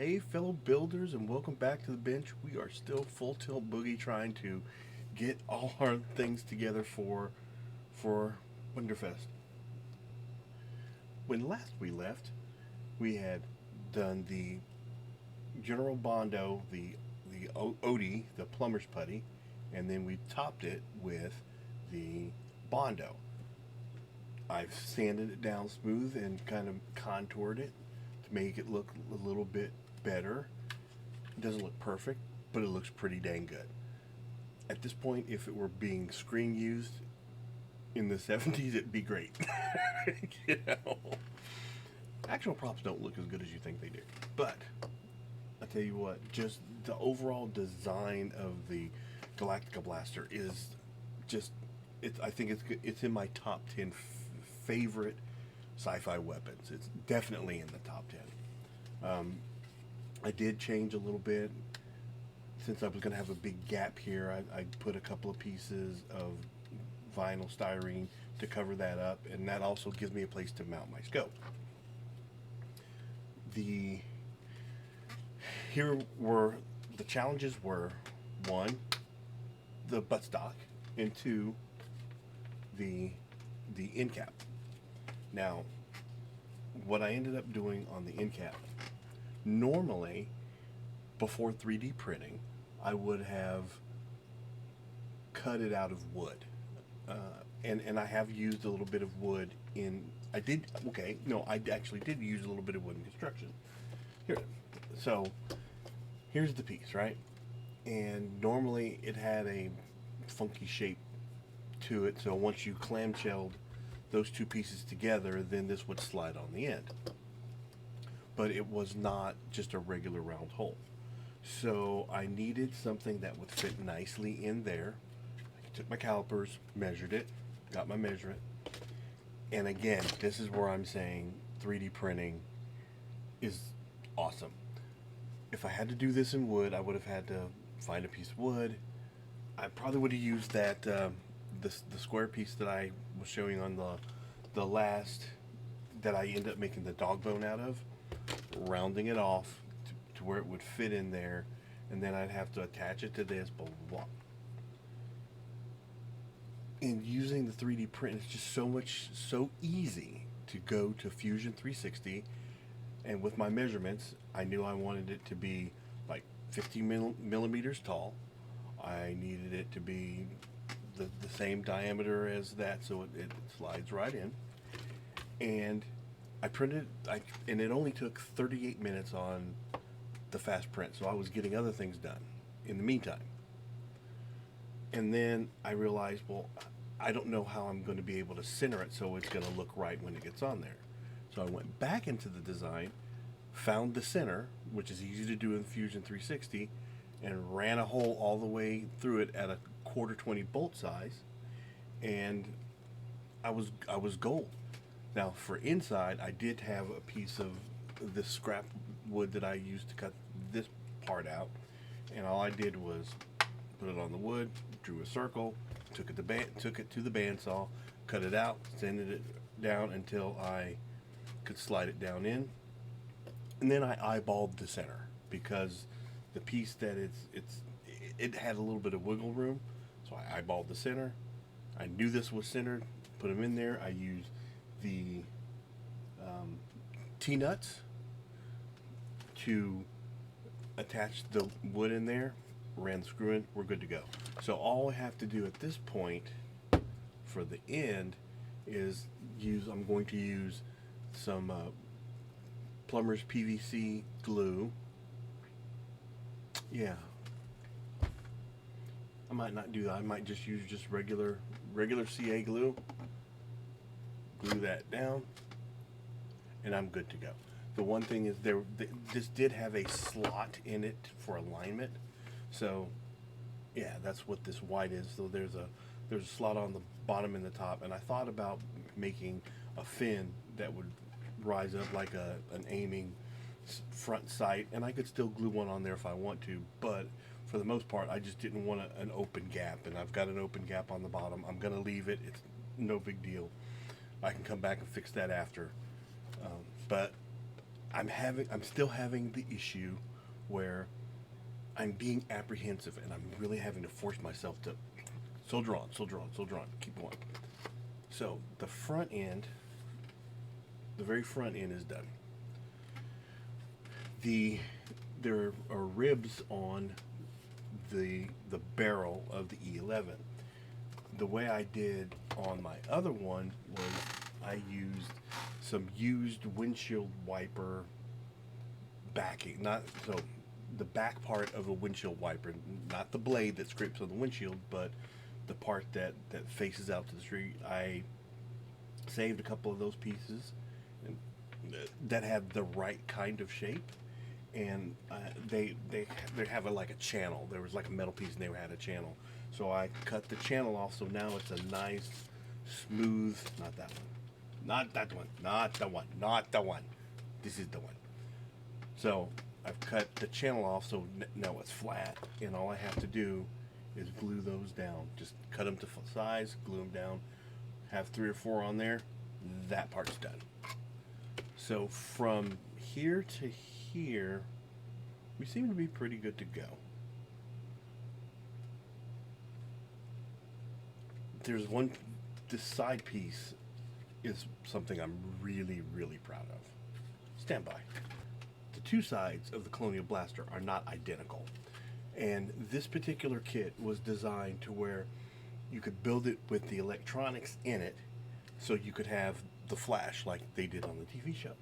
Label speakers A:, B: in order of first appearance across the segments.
A: Hey, fellow builders, and welcome back to the bench. We are still full tilt boogie trying to get all our things together for Wonderfest. When last we left, we had done the General Bondo, the Odie, the plumber's putty, and then we topped it with the Bondo. I've sanded it down smooth and kind of contoured it to make it look a little bit better. It doesn't look perfect, but it looks pretty dang good. At this point, if it were being screen used in the 70s, it'd be great. you know? Actual props don't look as good as you think they do. But I tell you what, just the overall design of the Galactica Blaster is just I think it's in my top 10 favorite sci-fi weapons. It's definitely in the top 10. I did change a little bit. Since I was going to have a big gap here, I put a couple of pieces of vinyl styrene to cover that up, and that also gives me a place to mount my scope. Here were the challenges were: one, the buttstock, and two, the end cap. Now, what I ended up doing on the end cap, normally before 3D printing, I would have cut it out of wood, and I have used a little bit of wood in. I did okay. No, I actually did use a little bit of wood in construction. Here, so here's the piece, right? And normally it had a funky shape to it, so once you clamshelled those two pieces together, then this would slide on the end. But it was not just a regular round hole. So I needed something that would fit nicely in there. I took my calipers, measured it, got my measurement. And again, this is where I'm saying 3D printing is awesome. If I had to do this in wood, I would have had to find a piece of wood. I probably would have used that the square piece that I was showing on the last, that I ended up making the dog bone out of, rounding it off to where it would fit in there, and then I'd have to attach it to this, blah, blah, blah. And using the 3D print, it's just so easy to go to Fusion 360, and with my measurements, I knew I wanted it to be like 50 millimeters tall. I needed it to be the same diameter as that, so it slides right in. And I printed, and it only took 38 minutes on the fast print, so I was getting other things done in the meantime. And then I realized, well, I don't know how I'm going to be able to center it so it's going to look right when it gets on there. So I went back into the design, found the center, which is easy to do in Fusion 360, and ran a hole all the way through it at a quarter 20 bolt size, and I was gold. Now for inside, I did have a piece of this scrap wood that I used to cut this part out, and all I did was put it on the wood, drew a circle, took it to the bandsaw, cut it out, sanded it down until I could slide it down in, and then I eyeballed the center because the piece that it had a little bit of wiggle room, so I eyeballed the center. I knew this was centered, put them in there. I used the T-nuts to attach the wood in there, ran the screw in, we're good to go. So all I have to do at this point for the end is I'm going to use some plumber's PVC glue. Yeah, I might not do that. I might just use regular CA glue. Glue that down, and I'm good to go. The one thing is this did have a slot in it for alignment, so yeah, that's what this white is. So there's a slot on the bottom and the top, and I thought about making a fin that would rise up like an aiming front sight, and I could still glue one on there if I want to, but for the most part I just didn't want an open gap, and I've got an open gap on the bottom. I'm gonna leave it. It's no big deal. I can come back and fix that after, but I'm still having the issue where I'm being apprehensive, and I'm really having to force myself to soldier on, soldier on, soldier on, keep going. So the front end, the very front end is done. There are ribs on the barrel of the E11. The way I did on my other one was I used some used windshield wiper backing, not so the back part of a windshield wiper, not the blade that scrapes on the windshield, but the part that faces out to the street. I saved a couple of those pieces and, that have the right kind of shape, and they have like a channel. There was like a metal piece, and they had a channel. So I cut the channel off, so now it's a nice, smooth. Not that one. Not that one. Not the one. Not the one. This is the one. So I've cut the channel off, so now it's flat, and all I have to do is glue those down. Just cut them to size, glue them down. Have 3 or 4 on there. That part's done. So from here to here, we seem to be pretty good to go. There's one, this side piece is something I'm really, really proud of. Stand by. The two sides of the Colonial Blaster are not identical. And this particular kit was designed to where you could build it with the electronics in it, so you could have the flash like they did on the TV show.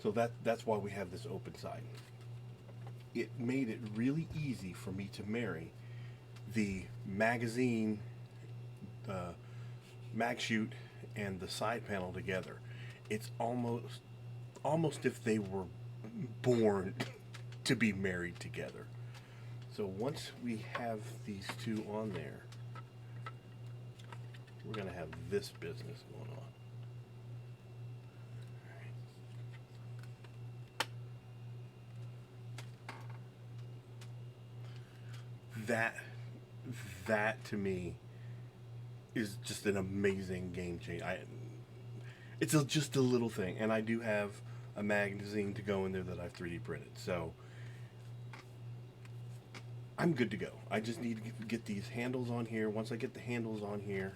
A: So that's why we have this open side. It made it really easy for me to marry the magazine, mag chute, and the side panel together. It's almost if they were born to be married together. So once we have these two on there, we're going to have this business going on. That to me is just an amazing game change. It's just a little thing, and I do have a magazine to go in there that I've 3D printed, so I'm good to go. I just need to get these handles on here. Once I get the handles on here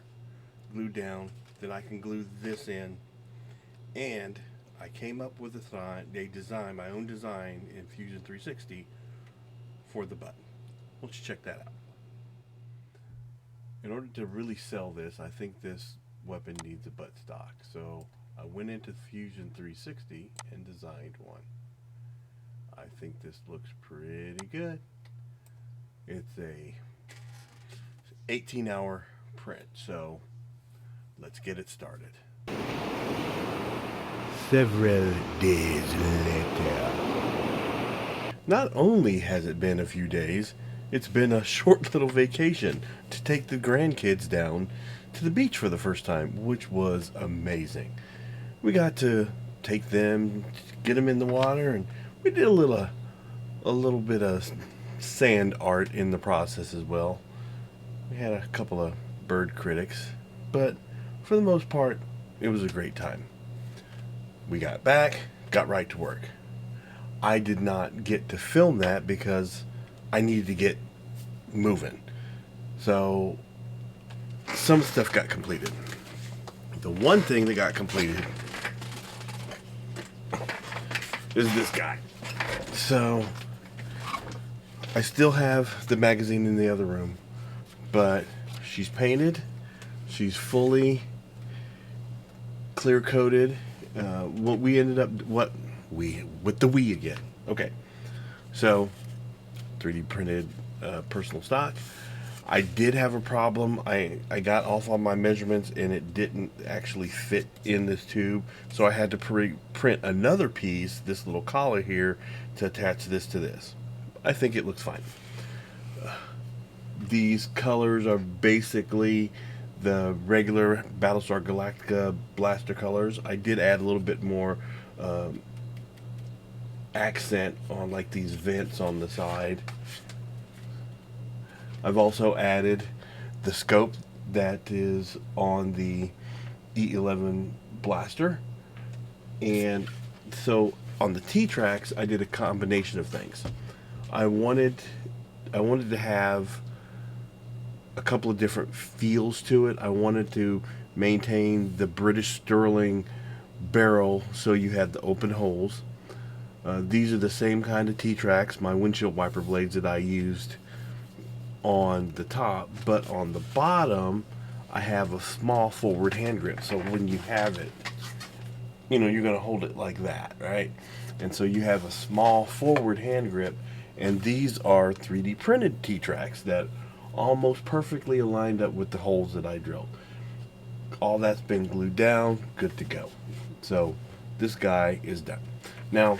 A: glued down, then I can glue this in. And I came up with a design, my own design in Fusion 360 for the button. Let's check that out. In order to really sell this, I think this weapon needs a butt stock. So I went into Fusion 360 and designed one. I think this looks pretty good. It's a 18-hour print, so let's get it started. Several days later. Not only has it been a few days, it's been a short little vacation to take the grandkids down to the beach for the first time, which was amazing. We got to take them, get them in the water, and we did a little bit of sand art in the process as well. We had a couple of bird critics, but for the most part, it was a great time. We got back, got right to work. I did not get to film that because I needed to get moving. So some stuff got completed. The one thing that got completed is this guy. So I still have the magazine in the other room, but she's painted. She's fully clear coated. What we ended up, with the Wii again. Okay, so 3D printed personal stock. I did have a problem. I got off on my measurements and it didn't actually fit in this tube, so I had to print another piece, this little collar here, to attach this to this. I think it looks fine. These colors are basically the regular Battlestar Galactica blaster colors. I did add a little bit more accent on like these vents on the side. I've also added the scope that is on the E11 blaster, and so on the T-Tracks, I did a combination of things. I wanted to have a couple of different feels to it. I wanted to maintain the British Sterling barrel, so you had the open holes. These are the same kind of T-Tracks, my windshield wiper blades that I used on the top, but on the bottom I have a small forward hand grip, so when you have it, you know, you're going to hold it like that, right? And so you have a small forward hand grip, and these are 3D printed T-Tracks that almost perfectly aligned up with the holes that I drilled. All that's been glued down, good to go. So this guy is done. Now,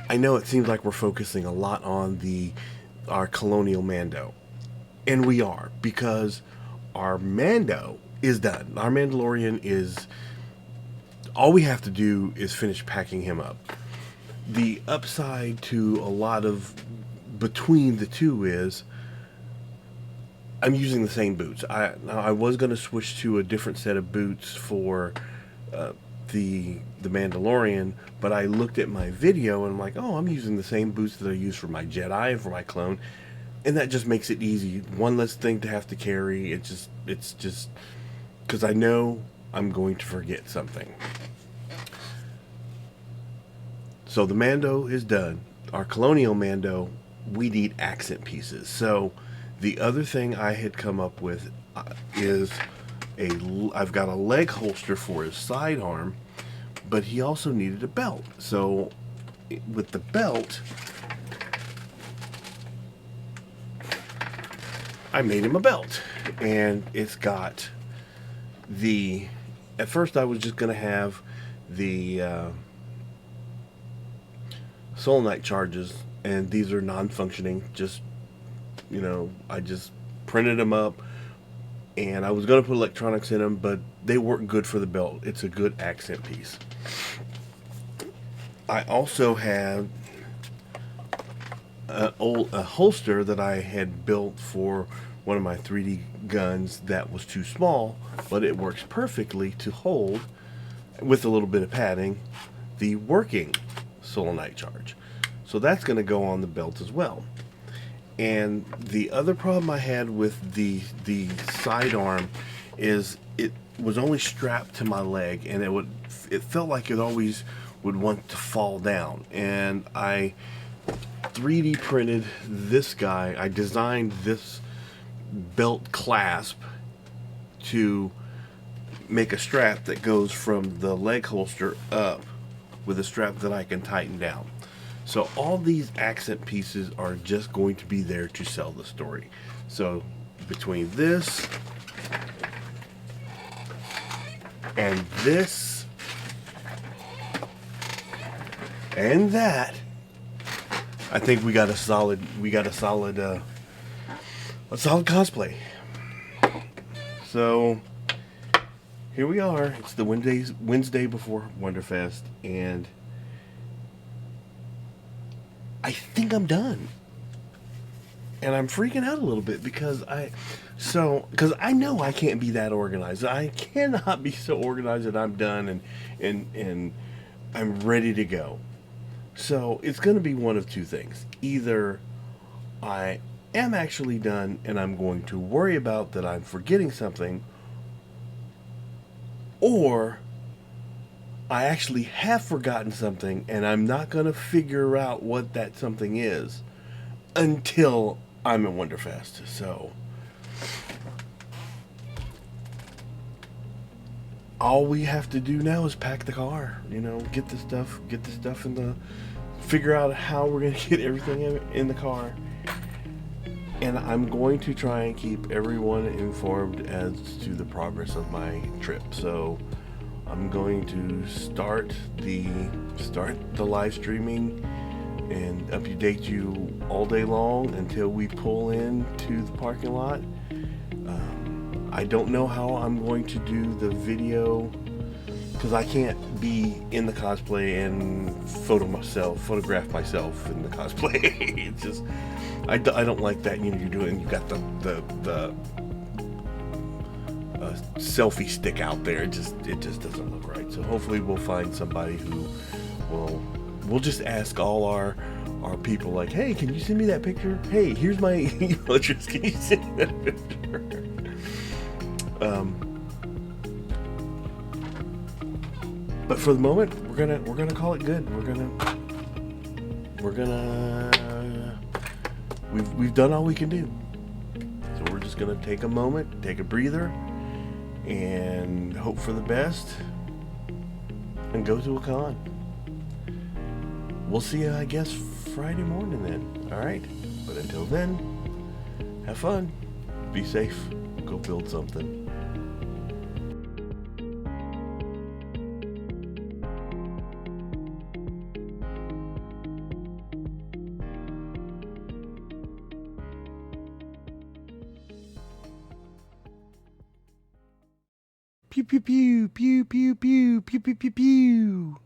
A: I know it seems like we're focusing a lot on our Colonial Mando, and we are, because our Mando is done. Our Mandalorian is, all we have to do is finish packing him up. The upside to a lot of between the two is I'm using the same boots. I was going to switch to a different set of boots for the Mandalorian, but I looked at my video and I'm like, oh, I'm using the same boots that I use for my Jedi and for my clone, and that just makes it easy. One less thing to have to carry. It's just because I know I'm going to forget something. So the Mando is done. Our Colonial Mando, we need accent pieces. So the other thing I had come up with is I've got a leg holster for his sidearm, but he also needed a belt. So with the belt, I made him a belt, and it's got at first I was just going to have the solenoid charges, and these are non-functioning. Just, you know, I just printed them up, and I was going to put electronics in them, but they weren't good for the belt. It's a good accent piece. I also have a holster that I had built for one of my 3D guns that was too small, but it works perfectly to hold, with a little bit of padding, the working solenoid charge. So that's going to go on the belt as well. And the other problem I had with the sidearm is it was only strapped to my leg, and it felt like it always would want to fall down. And I 3D printed this guy. I designed this belt clasp to make a strap that goes from the leg holster up with a strap that I can tighten down. So all these accent pieces are just going to be there to sell the story. So between this and this and that, I think we got a solid cosplay. So here we are. It's the Wednesday before Wonderfest, and I think I'm done. And I'm freaking out a little bit because I know I can't be that organized. I cannot be so organized that I'm done and I'm ready to go. So it's going to be one of two things. Either I am actually done and I'm going to worry about that I'm forgetting something, or I actually have forgotten something and I'm not going to figure out what that something is until I'm at Wonderfest. So all we have to do now is pack the car, you know, get the stuff figure out how we're going to get everything in the car. And I'm going to try and keep everyone informed as to the progress of my trip. So I'm going to start the live streaming and update you all day long until we pull into the parking lot. I don't know how I'm going to do the video because I can't be in the cosplay and photograph myself in the cosplay. It's just I don't like that. You know, you've got the selfie stick out there. It just doesn't look right. So hopefully we'll find somebody who we'll just ask all our people, like, hey, can you send me that picture? Hey, here's my email address. Can you send me that picture? But for the moment, we're gonna call it good. We've done all we can do. So we're just gonna take a moment, take a breather, and hope for the best, and go to a con. We'll see you, I guess, Friday morning then. All right. But until then, have fun, be safe, go build something. Pew pew pew pew pew pew pew pew pew pew.